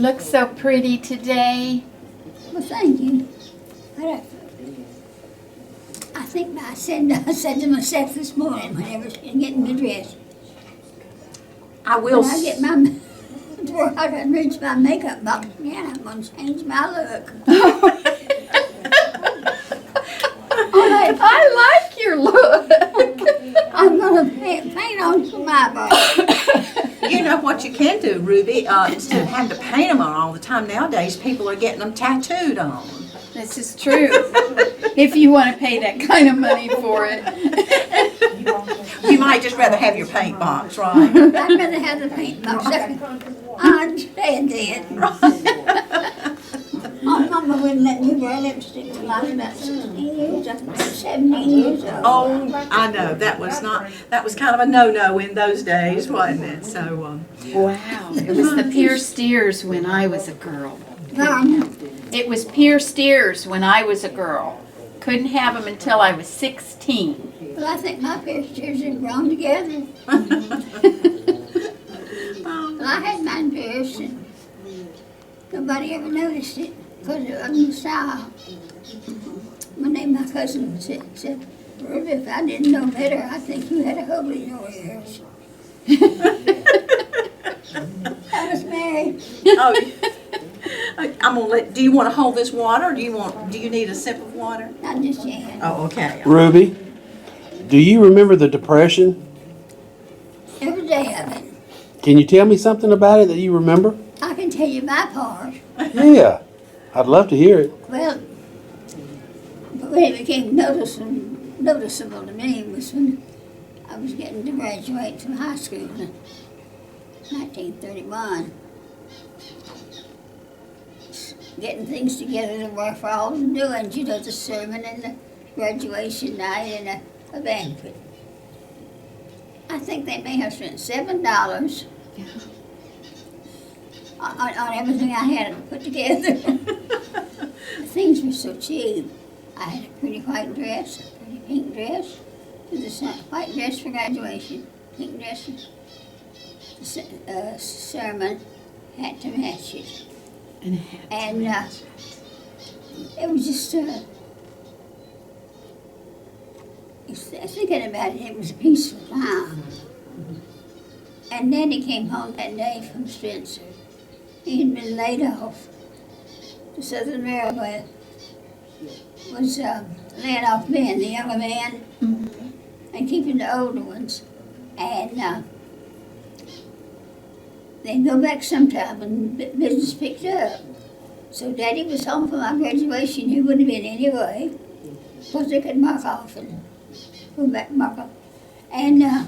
look so pretty today. Well, thank you. I think I said to myself this morning when I was getting me dressed, I will. when I get my before I can reach my makeup box again, I'm going to change my look. I like your look. I'm going to paint on some eyeballs. You know what you can do, Ruby? Instead of having to paint them on all the time nowadays, people are getting them tattooed on. This is true. If you want to pay that kind of money for it. You might just rather have your paint box, right? I'd rather have the paint box. I understand that. My mama wouldn't let me wear lipstick till I was about 16 years old, 17 years old. Oh, I know. That was kind of a no-no in those days, wasn't it? So, Wow. It was the Pierce Steers when I was a girl. Darn. It was Pierce Steers when I was a girl. Couldn't have them until I was 16. Well, I think my pictures have grown together. Well, I had mine pierced and nobody ever noticed it because it wasn't style. One day my cousin said, Ruby, if I didn't know better, I think you had a hole in your ears. I was married. oh, I'm gonna let. Do you want to hold this water, or do you need a sip of water? Not just yet. Oh, okay. Ruby, do you remember the Depression? Every day of it. Can you tell me something about it that you remember? I can tell you my part. Yeah, I'd love to hear it. Well, when it became noticeable to me was when I was getting to graduate from high school in 1931. Getting things together to work for all the doings, you know, the sermon and the graduation night and a banquet. I think they may have spent $7 on everything I had put together. Things were so cheap. I had a pretty white dress, a pretty pink dress, white dress for graduation, pink dress for sermon, had to match it. And it was just, thinking about it, it was a peaceful time. And Daddy came home that day from Spencer. He had been laid off. The Southern Railway was laying off men, the younger men, and keeping the older ones. And they'd go back sometime when business picked up. So Daddy was home for my graduation. He wouldn't have been anyway, because they could mark off and go back and mark off. And now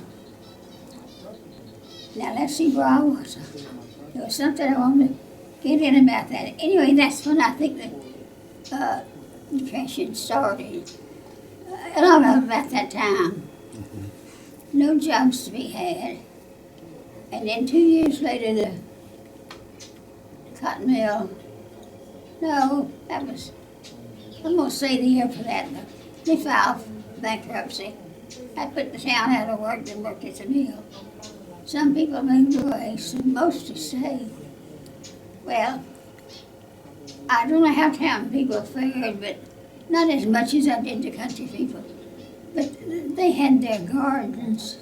let's see where I was. There was something I wanted to get in about that. Anyway, that's when I think the Depression started. Around about that time. No jobs to be had. And then 2 years later, the cotton mill, no, that was, I'm going to say the year for that, but they filed bankruptcy. I put the town out of work and worked at the mill. Some people moved away, so most have stayed. Well, I don't know how town people fared, but not as much as I did the country people. But they had their gardens,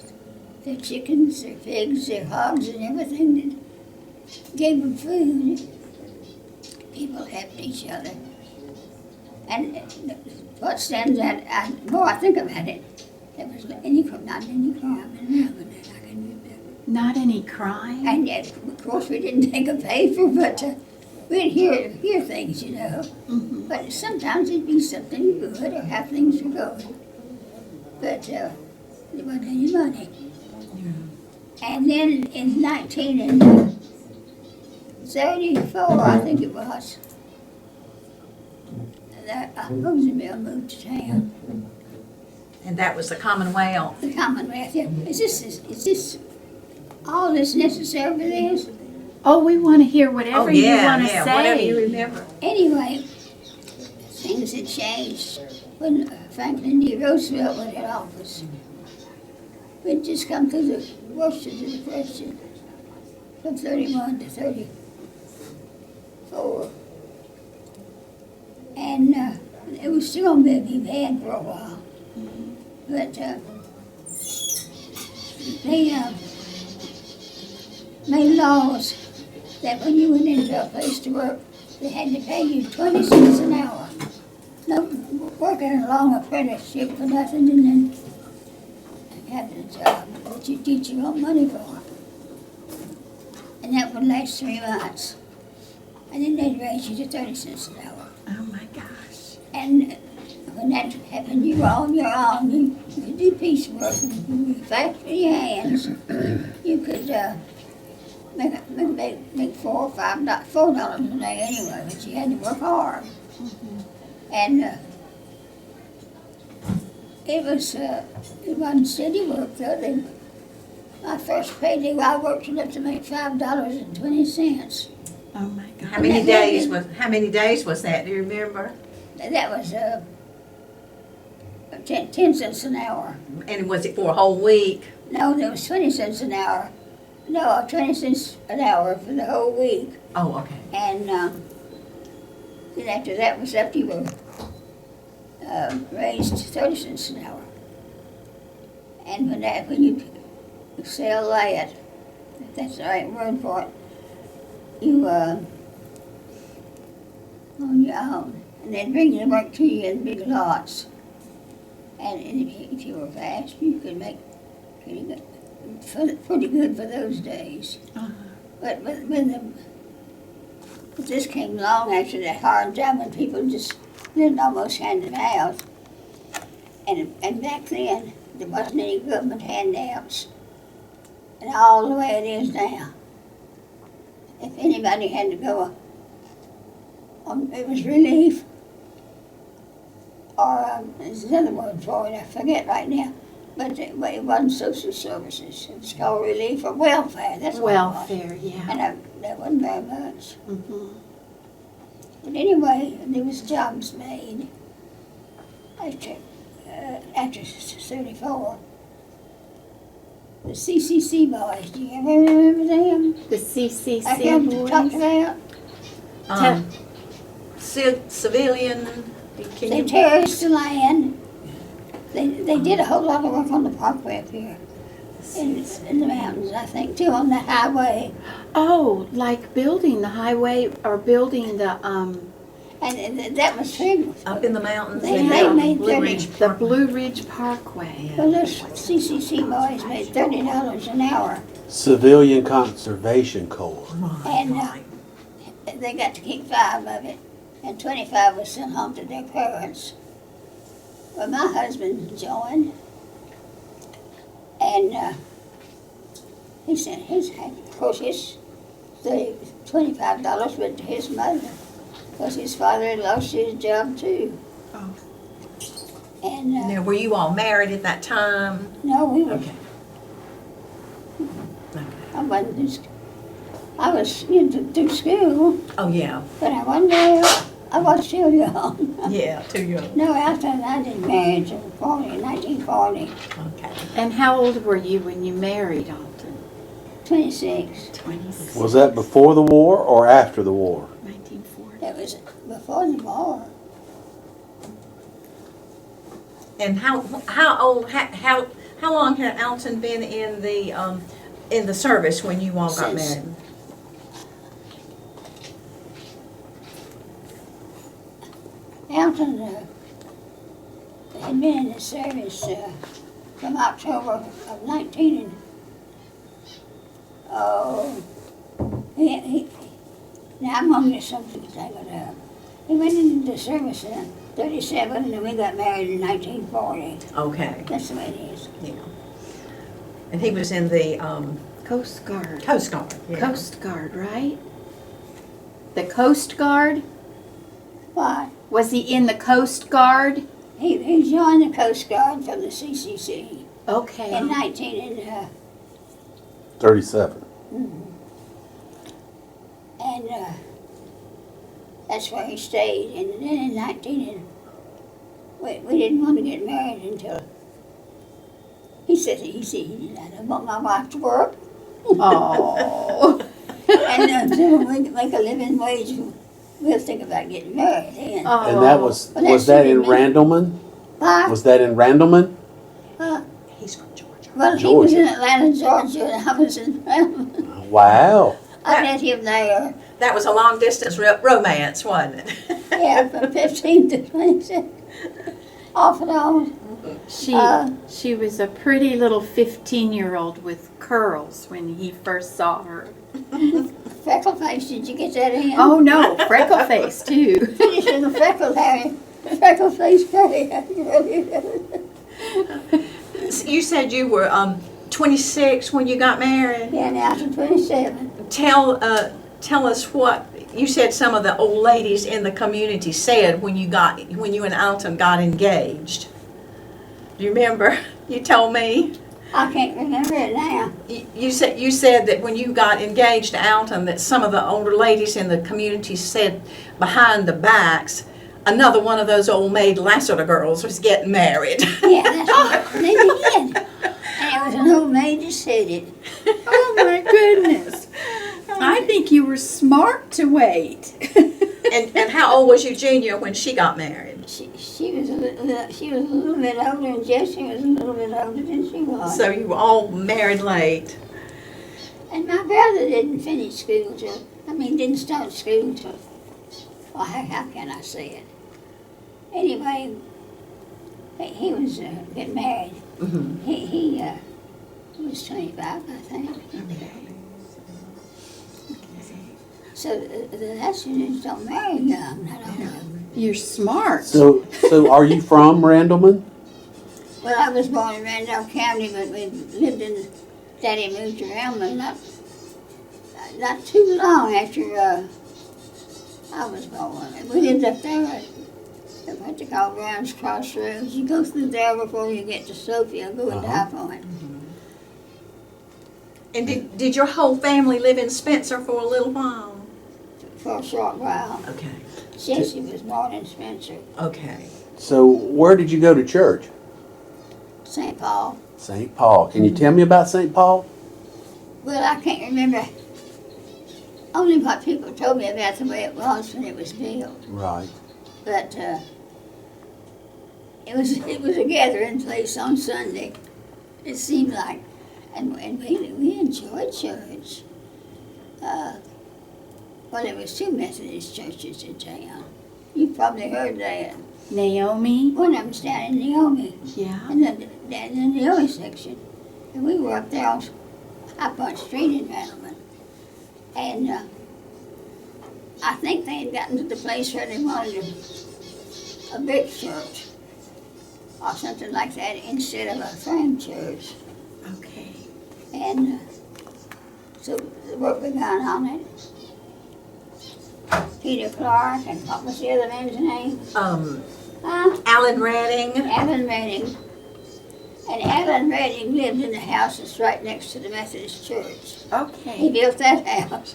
their chickens, their pigs, their hogs, and everything that gave them food. People helped each other. And what stands out, I think about it, there was not any crime in Melbourne that I can remember. Not any crime? And yet, of course, we didn't take a paper, but we'd hear things, you know. Mm-hmm. But sometimes it'd be something good or how things were going. But there wasn't any money. And then in 1934, I think it was, Roosevelt moved to town. And that was the Commonwealth. The Commonwealth, yeah. Is this all that's necessary for this? Oh, we want to hear whatever you want to say. Whatever you remember. Anyway, things had changed when Franklin D. Roosevelt was in office. We'd just come through the worst of the Depression from 31 to 34. 24. And it was still gonna be bad for a while. But they made laws that when you went into a place to work, they had to pay you 20 cents an hour. No, working a long apprenticeship for nothing, and then have the job that you teach your own money for. And that would last 3 months. And then they'd raise you to 30 cents an hour. Oh my gosh. And when that happened, you were on your own. You could do piecework, you could factory your hands. You could make $4 a day anyway, but you had to work hard. And it wasn't steady work though. My first payday, I worked enough to make $5.20. Oh my God. How many days was that? Do you remember? That was 10 cents an hour. And was it for a whole week? No, there was 20 cents an hour. No, 20 cents an hour for the whole week. Oh, okay. And then after that was up, you were raised to 30 cents an hour. And when you sell that, if that's the right word for it, you on your own. And they'd bring the work to you in big lots. And if you were fast, you could make pretty good for those days. But when this came along after that hard time when people just lived almost hand to mouth, and back then there wasn't any government handouts, and all the way it is now. If anybody had to go on, it was relief, or there's another word for it, I forget right now, but it wasn't social services. It was called relief or welfare. That's what it was. Welfare, yeah. And that wasn't very much. Mhm. But anyway, there was jobs made after 34. The CCC boys, do you ever remember them? The CCC I heard them talk boys. about. Civilian. Can They you? terraced the land. They did a whole lot of work on the parkway up here. In the mountains, I think, too, on the highway. Oh, like building the highway or building the And that was famous. Up in the mountains. They and made Blue 30. Ridge the Park. Blue Ridge Parkway. Well, those CCC boys made $30 an hour. Civilian Conservation Corps. And they got to keep 5 of it, and 25 was sent home to their parents. Well, my husband joined, and he sent of course, his $25 went to his mother, because his father had lost his job too. Oh. And Now, were you all married at that time? no, we were. Okay. Okay. I wasn't. I was through school, Oh, yeah. but I wasn't there. I was still young. Yeah, too young. No, after I didn't marry until 1940, Okay. And how old were you when you married Alton? 26. 26. Was that before the war or after the war? 1940. That was before the war. And how long had Alton been in the service when you all got Since- married? Alton had been in the service from October of 19 and now I'm gonna get something tangled up. He went into the service in 37 and then we got married in 1940. Okay. That's the way it is. Yeah. And he was in the Coast Guard. Coast Guard. Yeah. Coast Guard, right? The Coast Guard? Why? Was he in the Coast Guard? He joined the Coast Guard from the CCC Okay. in 19 and 37. that's where he stayed. And then in 19 and we didn't want to get married until he said he didn't want my wife to work Oh. and until we could make a living wage we'll think about getting married then. Oh, And that was Well, that's that in what it meant. Randleman? Why? Was that in Randleman? He's from Georgia. Well, he was in Georgia. Atlanta, Georgia, and I was in Randleman. Wow. I met him there, That was a long distance romance, wasn't it? yeah, from 15 to 26. Off and on. She was a pretty little 15-year-old with curls when he first saw her. Freckle face, did you get that in? Oh no, freckle face too. Finish in the freckle area. Freckle face Patty. You said you were 26 when you got married. Yeah, now to 27. Tell us what you said some of the old ladies in the community said when you and Alton got engaged. Do you remember? You told me. I can't remember it now. You said that when you got engaged to Alton that some of the older ladies in the community said behind the backs another one of those old maid Lassiter girls was getting married. Yeah, that's what they did. And it was an old maid that said it. Oh my goodness. I think you were smart to wait. And how old was Eugenia when she got married? She was a little bit older, and Jessie was a little bit older than she was. So you were all married late. And my brother didn't finish school didn't start school till, well, how can I say it? Anyway, he was getting married. Mm-hmm. He was 25, I think. So the Lassiters don't marry young, I don't know. You're smart. So are you from Randleman? Well, I was born in Randolph County, but we lived in, Daddy moved around, but not too long after I was born. We lived up there at what they call Brown's Crossroads. You go through there before you get to Sophia, going to High Point. And did your whole family live in Spencer for a little while? For a short while. Okay. Jessie was born in Spencer, Okay. So where did you go to church? St. Paul. St. Paul. Can you tell me about St. Paul? Well, I can't remember only what people told me about the way it was when it was built. Right. But it was a gathering place on Sunday. It seemed like, and we enjoyed church. Well, there was two Methodist churches in town. You've probably heard that. Naomi? One of them's down in Naomi, Yeah. in the Naomi section, and we were up there on High Point Street in Randleman. And I think they had gotten to the place where they wanted a big church or something like that instead of a frame church. Okay. And so the work began on it. Peter Clark, and what was the other man's name? Alan Redding. Alan Redding. And Alan Redding lived in the house that's right next to the Methodist church. He Okay. built that house.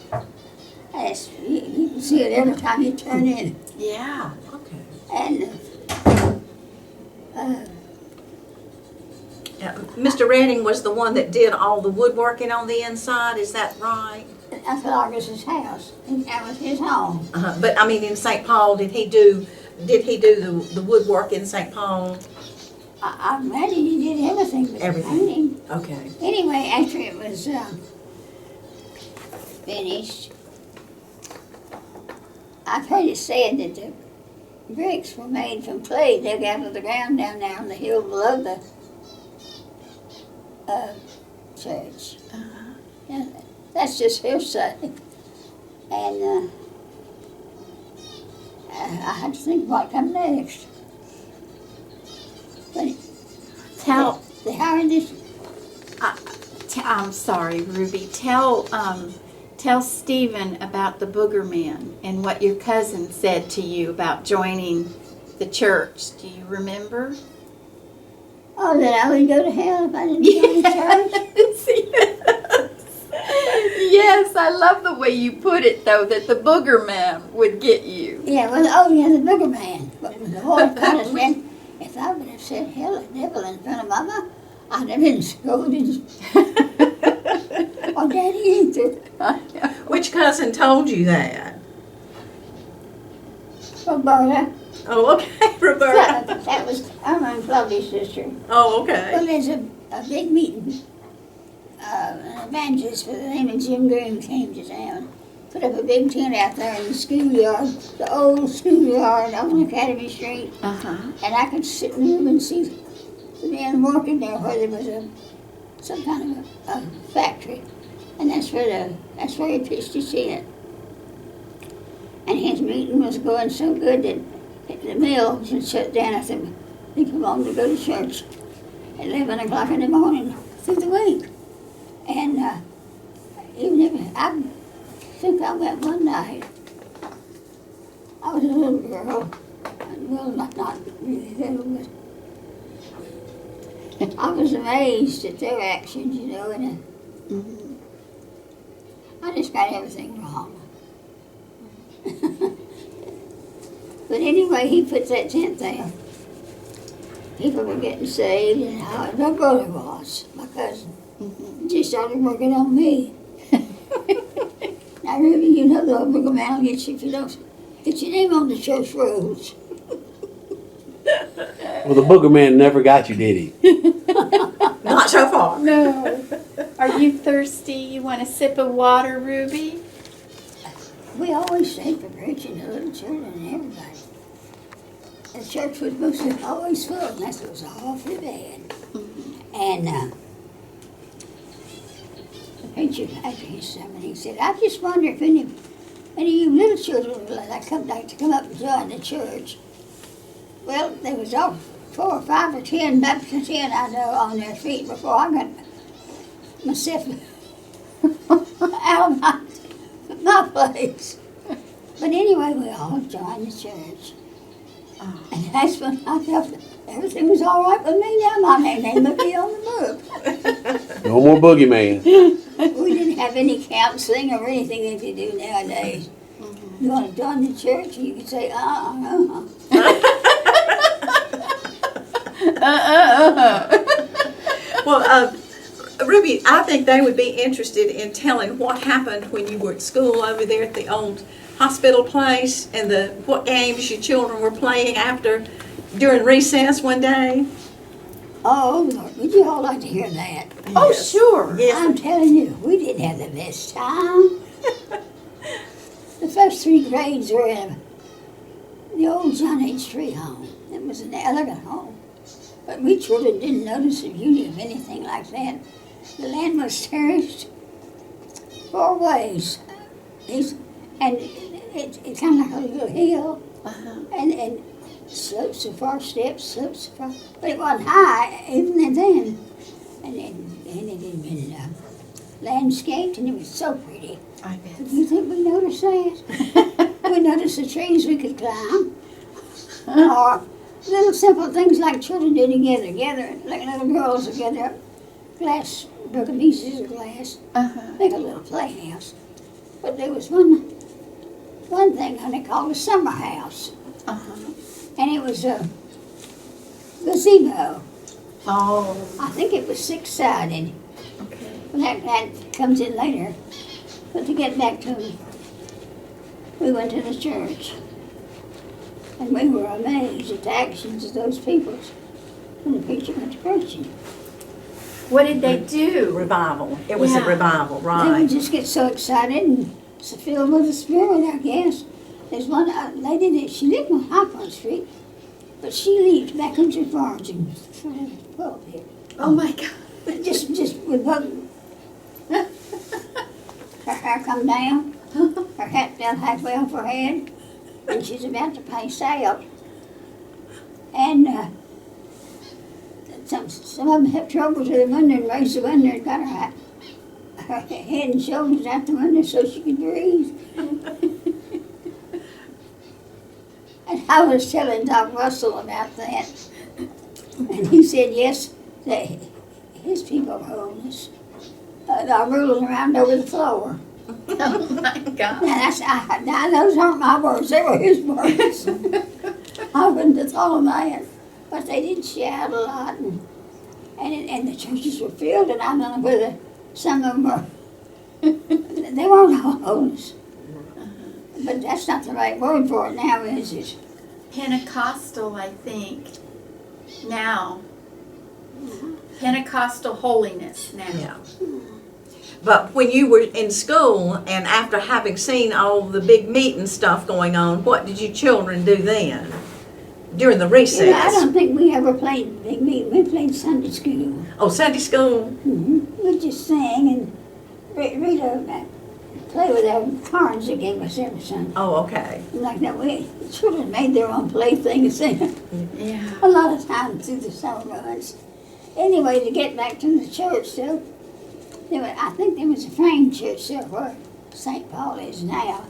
And you can see it every time you turn in. Yeah. Okay. And Mr. Redding was the one that did all the woodworking on the inside, is that right? that's Argus's house. And that was his home. But I mean, in St. Paul, did he do the woodwork in St. Paul? I'm ready, he did everything but Everything. painting. Okay. Anyway, after it was finished, I've heard it said that the bricks were made from clay dug out of the ground down there on the hill below the church. Yeah, that's just hearsay. And I had to think what come next. But Tell. they hired this. I'm sorry, Ruby. Tell Stephen about the Booger Man and what your cousin said to you about joining the church. Do you remember? Oh, that I would go to hell if I didn't go to church. Yes, I love the way you put it, though, that the Booger Man would get you. Yeah, well, oh yeah, the Booger Man. But the Lord kind of said, if I would have said hell and devil in front of Mama, I'd have been scolded. Or Daddy either. Which cousin told you that? Roberta. Oh, okay, Roberta. That was Herman Clovey's sister. Oh, okay. Well, there's a big meeting. An evangelist by the name of Jim Green came to town. Put up a big tent out there in the schoolyard, the old schoolyard on Academy Street. Uh-huh. And I could sit in the room and see the men working there where there was some kind of a factory. And that's where he pitched his tent. And his meeting was going so good that the mill was shut down. I said, leave him alone to go to church at 11 o'clock in the morning through the week. And even if I think I went one night, I was a little girl. Well, not really little, but I was amazed at their actions, you know, and I just got everything wrong. But anyway, he put that tent there. People were getting saved, and how my brother was, my cousin. He started working on me. Now, Ruby, you know the old booger man will get you if you don't get your name on the church rolls. Well, the booger man never got you, did he? Not so far. No. Are you thirsty? You want a sip of water, Ruby? We always say for preaching to little children and everybody. The church was mostly always full unless it was awfully bad. And the preacher, after his sermon, he said, I just wonder if any of you little children would like to come up and join the church. Well, there was all 4 or 5 or 10, up to 10 I know on their feet before I got myself out of my place. But anyway, we all joined the church. And that's when I felt that everything was all right with me. Now my name would be on the book. No more boogeyman. We didn't have any counseling or anything that you do nowadays. You want to join the church, you could say, Well, Ruby, I think they would be interested in telling what happened when you were at school over there at the old hospital place and what games your children were playing during recess one day. Oh, Lord, would you all like to hear that? Oh, sure. Yes. I'm telling you, we didn't have the best time. The first 3 grades were in the old John H. Tree home. It was an elegant home. But we children didn't notice the beauty of anything like that. The land was terraced 4 ways. And it's kind of like a little hill. And slopes so far, steps, slopes so far. But it wasn't high even then. And it had been landscaped, and it was so pretty. I bet. Do you think we noticed that? We noticed the trees we could climb. Or little simple things like children do together, like little girls would gather up broken pieces of glass, make a little playhouse. But there was one thing they called a summer house. And it was a gazebo. Oh, I think it was 6-sided. okay. That comes in later. But to get back to it, we went to the church. And we were amazed at the actions of those people when the preacher went to preaching. What did they do? Revival. It was a Yeah. revival, They right? would just get so excited and so filled with the Spirit, I guess. There's one lady that she lived on High Point Street, but she lived back in the farms in front of the pulpit. Oh my God. Just with her hair come down, her hat fell halfway off her head, and she's about to pass out. And some of them have trouble to the window and raised the window and got her head and shoulders out the window so she could breathe. And I was telling Doc Russell about that, and he said yes, that his people are homeless. They're rolling around over the floor. Oh my God. Now those aren't my words, they were his words. I wouldn't have thought of that. But they did shout a lot, and the churches were filled, and I don't know whether some of them were, they weren't all homeless. but that's not the right word for it now, is it? Pentecostal, I think, now. Pentecostal holiness now. Yeah. But when you were in school and after having seen all the big meeting stuff going on, what did you children do then? During the recess? You know, I don't think we ever played big meeting. We played Sunday school. Oh, Sunday school? We just sang and read play with our cards they gave us every Sunday. Oh, okay. Like that way, the children made their own playthings Yeah. a lot of times through the summer months. Anyway, to get back to the church, though, I think there was a frame church there where St. Paul is now,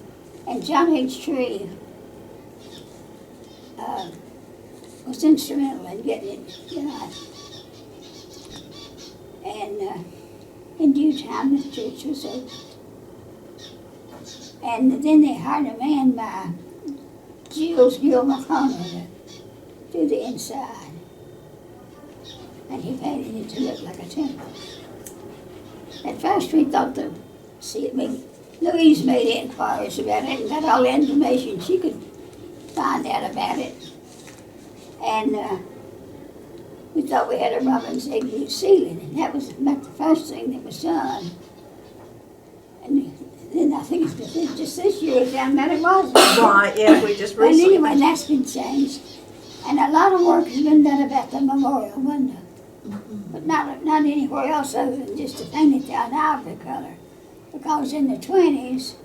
and John H. Tree was instrumental in getting it done. And in due time, the church was opened. And then they hired a man by Gil McConnell to do the inside. And he painted it to look like a temple. At first we thought Louise made inquiries about it and got all the information she could find out about it. And we thought we had a robin's egg blue ceiling, and that was about the first thing that was done. And then I think it's just this year down that it was. Right, yeah, we just But recently. anyway, that's been changed. And a lot of work has been done about the memorial window. But not anywhere else other than just to paint it down ivory color. Because in the 20s,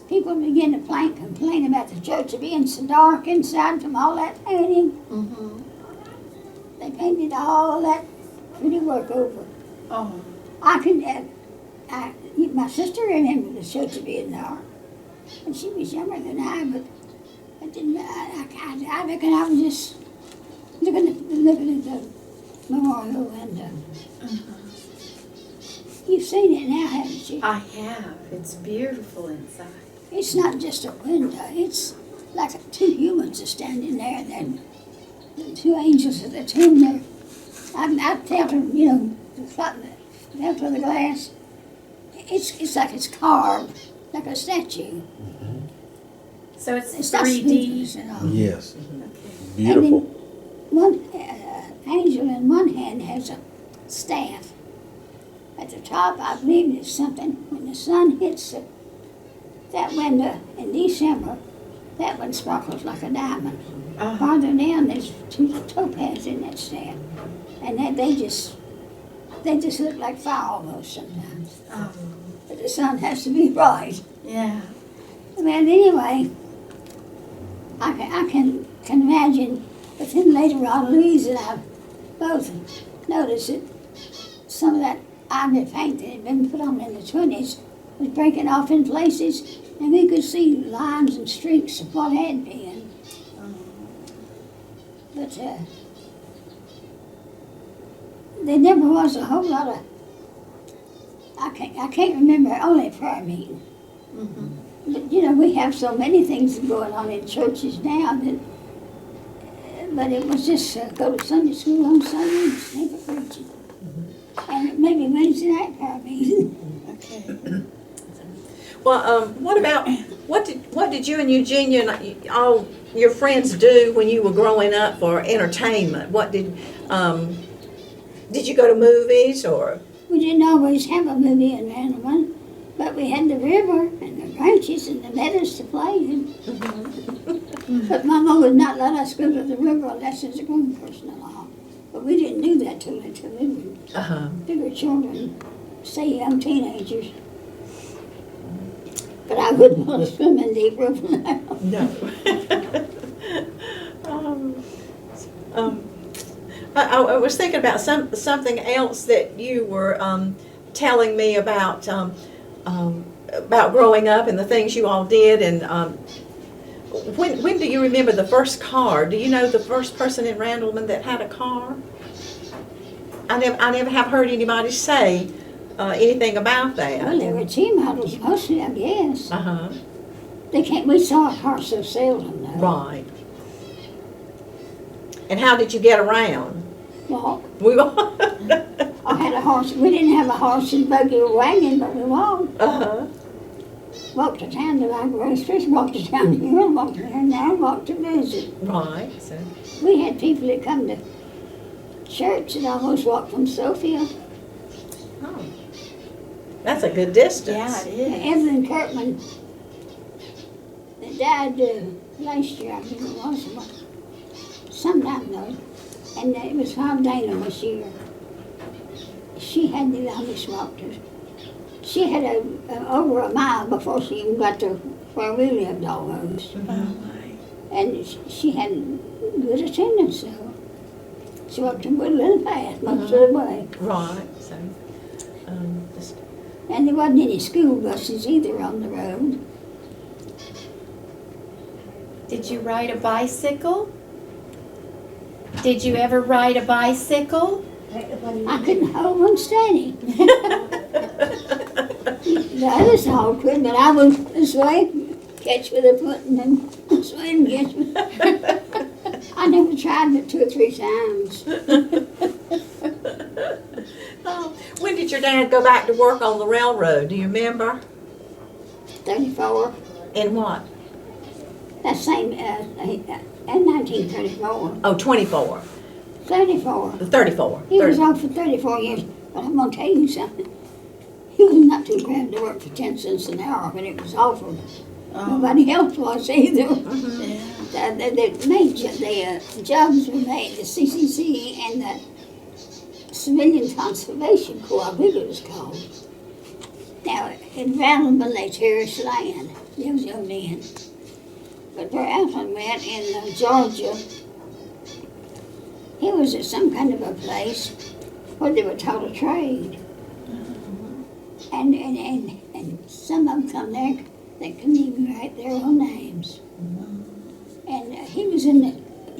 people began to complain about the church being so dark inside from all that painting. Mm-hmm. They painted all that pretty work over. Oh. My sister remembered the church being dark. And she was younger than I, but I reckon I was just looking at the memorial window. You've seen it now, haven't you? I have. It's beautiful inside. It's not just a window. It's like two humans are standing there, and then the two angels at the tomb there. I tell them, down to the glass. It's like it's carved, like a statue. So it's It's not 3D. smooth at all. Yes. Okay. Beautiful. One angel in one hand has a staff. At the top, I believe it's something. When the sun hits that window in December, that one sparkles like a diamond. Farther down, there's two topaz in that staff, and they just look like fire almost sometimes. Oh, But the sun has to be bright. yeah. Well, anyway, I can imagine. But then later on, Louise and I both noticed that some of that ivory paint that had been put on in the 20s was breaking off in places, and we could see lines and streaks of what had been. But there never was a whole lot of. I can't remember only a prayer meeting. But we have so many things going on in churches now that. But it was just go to Sunday school on Sunday and stay for preaching. And maybe Wednesday night prayer meeting. Okay. Well, what did you and Eugenia and all your friends do when you were growing up for entertainment? What did you go to movies or? We didn't always have a movie in Randleman, but we had the river and the branches and the meadows to play in. But Mama would not let us go to the river unless there's a grown person along. But we didn't do that till we were bigger children, say young teenagers. But I wouldn't want to swim in deep river now. No. I was thinking about something else that you were telling me about growing up and the things you all did. And when do you remember the first car? Do you know the first person in Randleman that had a car? I never have heard anybody say anything about that. Well, they were T models mostly, I guess. Uh-huh. We saw a car so seldom now. Right. And how did you get around? Walk. We I had a horse. We didn't have a horse and buggy or wagon, but we walked. Uh-huh. walked to town to buy groceries, walked to town here, walked to town there, walked to visit. Right, so, We had people that come to church that almost walked from Sophia. oh. That's a good distance. Yeah, it is. Evelyn Kirkman that died last year, I think it was, sometime though, and it was Father Dana this year. She had the longest walk to. She had over a mile before she even got to where we lived almost. And she had good attendance, so she walked a good little path most of the way. Right, so, just, And there wasn't any school buses either on the road. Did you ride a bicycle? Did you ever ride a bicycle? I couldn't hold one steady. The others all could, but I would this way, catch with a foot, and then this way and catch with. I never tried but 2 or 3 times. oh, when did your dad go back to work on the railroad? Do you remember? 34. In what? That same, in 1934. Oh, 24. 34. 34. He was 30. off for 34 years, but I'm going to tell you something. He was not too bad to work for 10 cents an hour when it was offered. Nobody else was either. Yeah. The jobs were made, the CCC and the Civilian Conservation Corps, I believe it was called. Now, in Rowland, they terraced land, those young men. But where Alton went in Georgia, he was at some kind of a place where they were taught a trade. And some of them come there, they couldn't even write their own names. And he was in the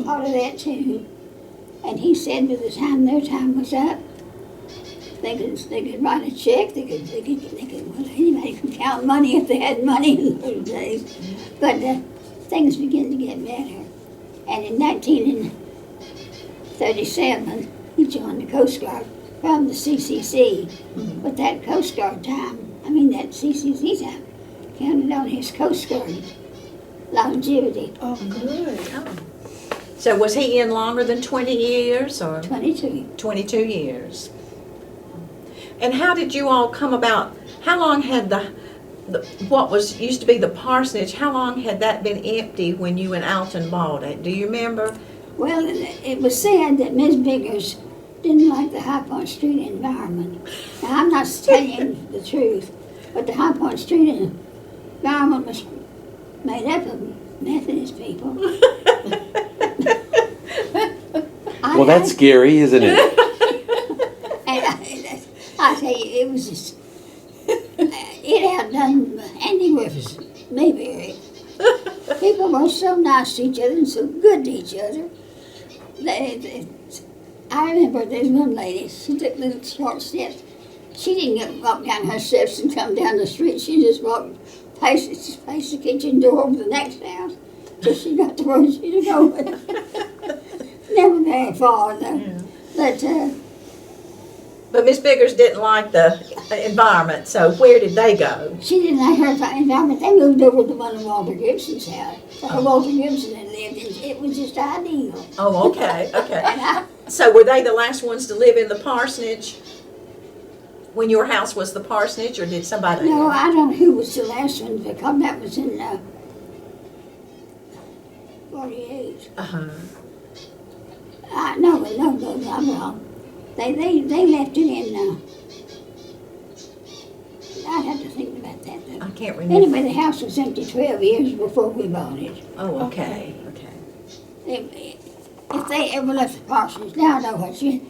part of that too. And he said by the time their time was up, they could write a check, well, anybody could count money if they had money in those days. But things began to get better. And in 1937, he joined the Coast Guard from the CCC. But that Coast Guard time, that CCC time, counted on his Coast Guard longevity. Oh, good. Oh. So was he in longer than 20 years or 22. 22 years? And how did you all come about? How long had what was used to be the parsonage, how long had that been empty when you and Alton bought it? Do you remember? Well, it was said that Miss Biggers didn't like the High Point Street environment. Now, I'm not telling you the truth, but the High Point Street environment was made up of Methodist people. Well, that's scary, isn't it? I tell you, it was just, it outdone Andy Griffiths, Mayberry. People were so nice to each other and so good to each other. I remember there's one lady, she took little short steps. She didn't walk down her steps and come down the street. She just walked past the kitchen door over the next house till she got to where she was going. Never very far, though. Yeah. But Miss Biggers didn't like the environment, so where did they go? She didn't like her environment. They moved over to one of Walter Gibson's house. Where Walter Gibson had lived, and it was just ideal. Oh, okay, okay. And So were they the last ones to live in the parsonage? When your house was the parsonage, or did somebody? no, I don't know who was the last one, because that was in 48. Uh-huh. No, I'm wrong. They left it in, I'd have to think about that, though. I can't remember. Anyway, the house was empty 12 years before we bought it. Oh, okay, okay. If they ever left the parsonage, now I know what you,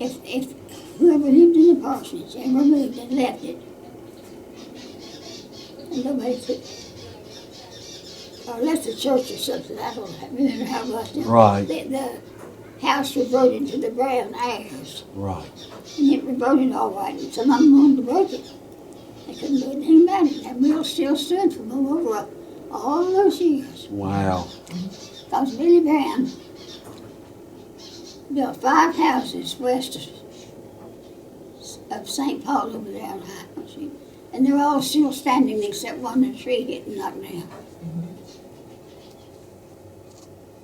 if whoever lived in the parsonage ever moved and left it, and nobody could, or left the church or something, I don't remember how it was. Right. The house reverted to the brown heirs, Right. and it reverted all right, and some of them wanted to break it. They couldn't do anything about it. That mill still stood for over all those years. Wow. Because Billy Brown built 5 houses west of St. Paul over there on High Street. And they're all still standing except one the tree getting knocked down.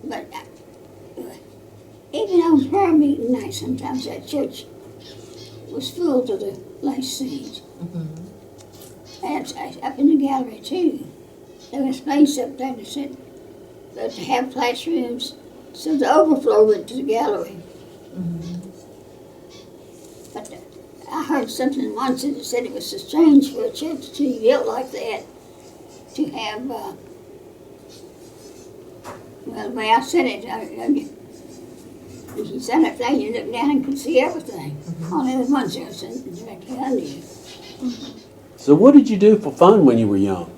But even on prayer meeting night, sometimes that church was full to the last seat. And up in the gallery too. There was place up there that said to have classrooms, so the overflow went to the gallery. But I heard something once that said it was so strange for a church to be built like that, to have, well, the way I said it, if you sat up there, you looked down and could see everything. Only the ones that was directly under you. So what did you do for fun when you were young?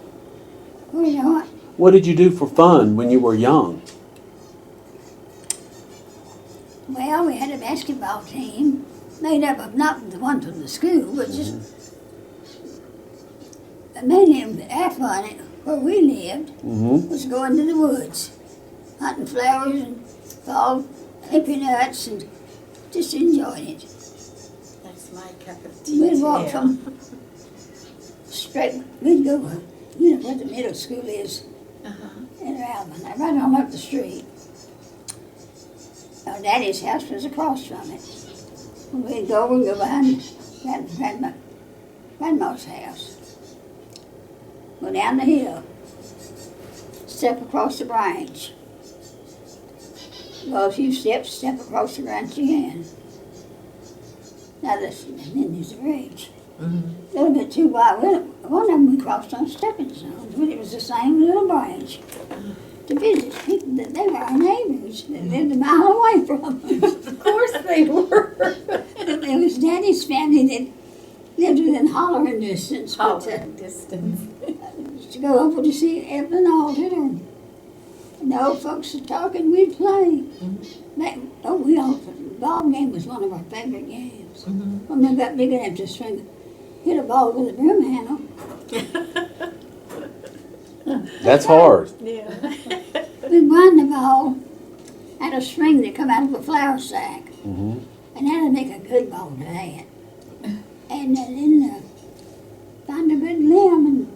Well, you know what? What did you do for fun when you were young? Well, we had a basketball team made up of not the one from the school, but just mainly our fun where we lived was going to the woods, hunting flowers and fall hippie nuts and just enjoying it. That's my cup of tea. We'd walk from straight, we'd go, you know where the middle school is in Alvin, right on up the street. Our daddy's house was across from it. We'd go over and go behind grandma's house. Go down the hill, step across the branch. Go a few steps, step across the branch again. Now listen, and then there's a bridge. A little bit too wide. One of them we crossed on stepping stones, but it was the same little branch. To visit people that they were our neighbors that lived a mile away from us. Of course they were. It was Daddy's family that lived within hollering distance. But, Distance. to go over to see Evelyn Alden, and the old folks were talking, we'd play. The ball game was one of our favorite games. When we got big enough to hit a ball with a broom handle. That's hard. Yeah. We'd wind the ball at a string that come out of a flour sack. Mhm. And that'd make a good ball to that. And then find a good limb and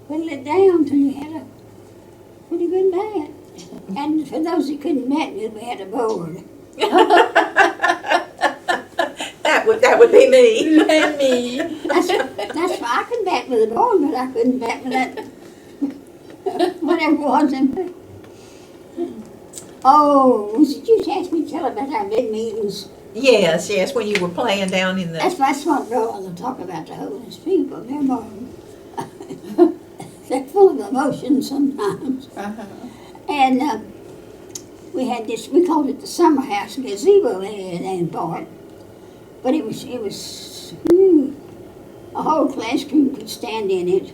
whittle it down till you had a pretty good bat. And for those that couldn't bat good, we had a board. That would be me. And me. That's why I could bat with a board, but I couldn't bat with that whatever it was. Oh, did you ask me to tell about our big meetings? Yes, when you were playing down in the. That's what brought on to talk about the holiness people. They're more, they're full of emotion sometimes. And we had this, we called it the summer house gazebo in part. But it was a whole classroom could stand in it,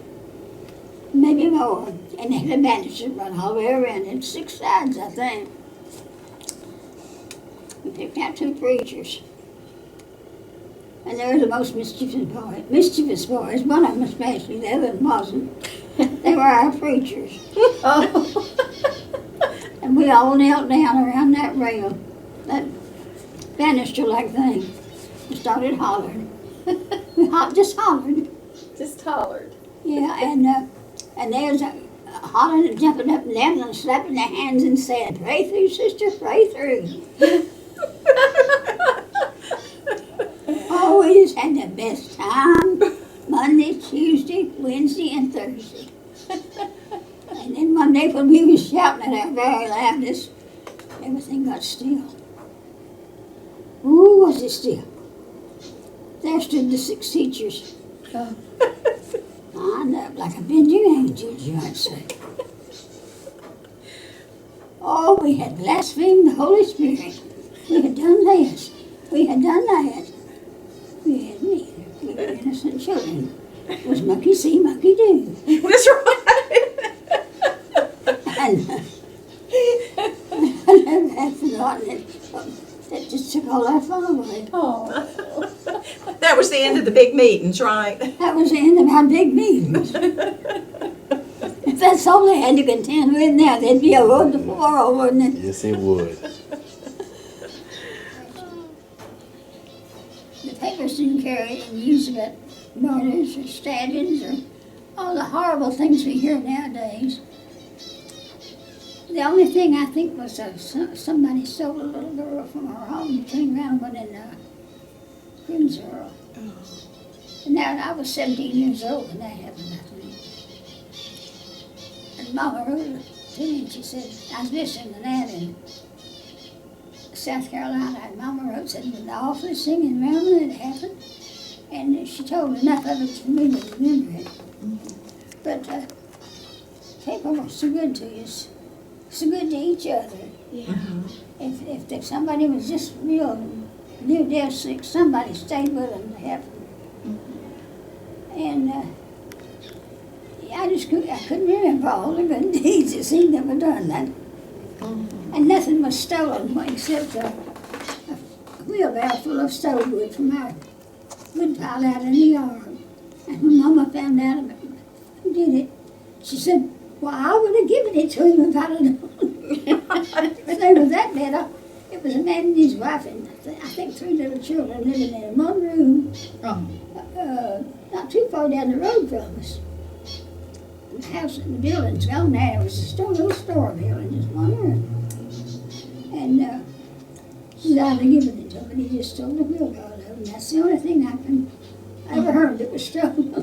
maybe more. And they had a banister run all the way around it, 6 sides, I think. We picked out 2 preachers. And they were the most mischievous boys, one of them especially, the other one wasn't. They were our preachers. And we all knelt down around that rail, that banister-like thing, and started hollering. We just hollered. Just hollered. Yeah, and there's hollering and jumping up and down and slapping their hands and saying, "Pray through, sister, pray through." Oh, we just had the best time. Monday, Tuesday, Wednesday, and Thursday. And then one day when we was shouting at our very loudest, everything got still. Ooh, was it still? There stood the 6 teachers. Lined up like a avenging angels, you might say. Oh, we had blasphemed the Holy Spirit. We had done this. We had done that. We had neither. We were innocent children. It was monkey see, monkey do. That's right. And I never had forgotten it. That just took all our fun away. Oh. That was the end of the big meetings, right? That was the end of our big meetings. If that's all they had to contend with now, there'd be a road to tomorrow, wouldn't it? Yes, it would. The papers didn't carry any news about murders or stabbings or all the horrible things we hear nowadays. The only thing I think was somebody stole a little girl from her home and turned around and went in Greensboro. And now I was 17 years old when that happened, I think. And Mama wrote to me and she said, I was listening to that in South Carolina, and Mama wrote said it was the awfulest thing in Maryland that happened. And she told enough of it for me to remember it. But people were so good to you, so good to each other. Yeah. If somebody was just real near death sick, somebody stayed with them to help them. And I couldn't remember all the good deeds that seemed to have done that. And nothing was stolen except a wheelbarrow full of stove wood from our wood pile out in the yard. And when Mama found out about who did it, she said, well, I would have given it to him if I'd have known. But they were that bad. It was a man and his wife and I think 3 little children living in one room, not too far down the road from us. The house and the building's gone now. It was a little store building, just one room. And she'd either given it to him, but he just stole the wheelbarrow of it. And that's the only thing I ever heard that was stolen.